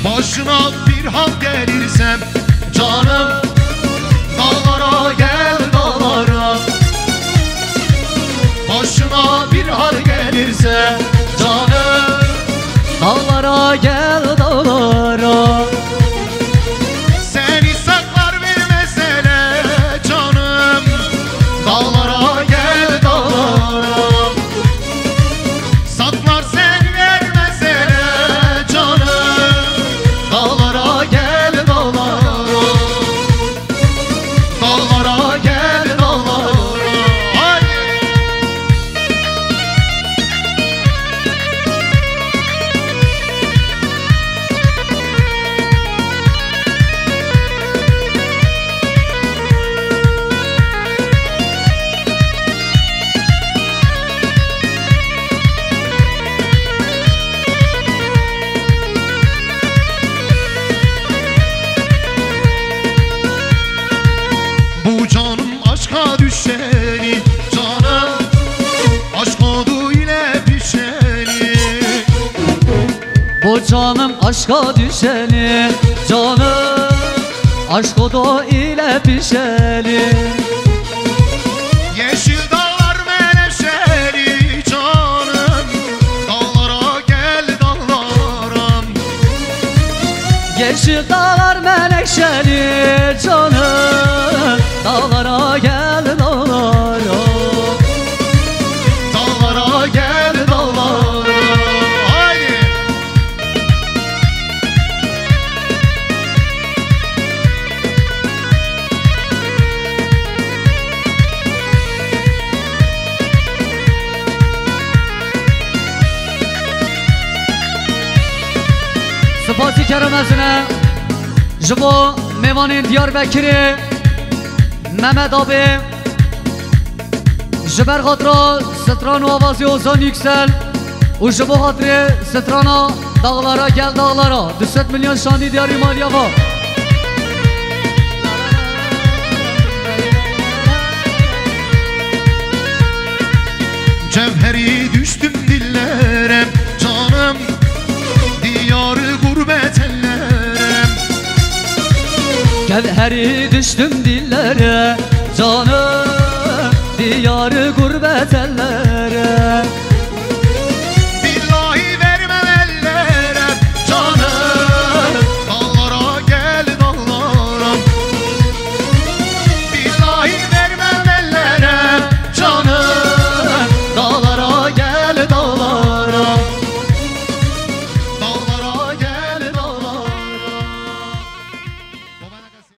Başına bir hal gelirsem canım, dağlara gel dağlara. Başına bir hal gelirse canım, dağlara gel dağlara. seni saklar vermesene canım, dağlara gel dağlara. Saklar sen vermesene canım, dağlara gel dağlara. Dağlara gel dağlara. Haydi. Bu canım aşka düşeni canım, aşk odu ile pişeni. Bu canım aşka düşeni canım, aşk odu ile pişeni. Yeşil dağlar menevşeli canım, dağlara gel dağlara. Yeşil dağlar menekşeli canım, dağlara gel dağlara. Dağlara gel dağlara. Haydi. Spasi keremesine Jibo Mevan'in Diyarbakır'ı Mehmet abi Jiber hatıra Strano avazı Ozan Yüksel O jibo hatırı Strana dağlara gel dağlara 4 milyon şandi diyar imaliye var. Cevheri düştüm dillere canım, diyarı gurbet ellere. Gevheri düştüm dillere canım,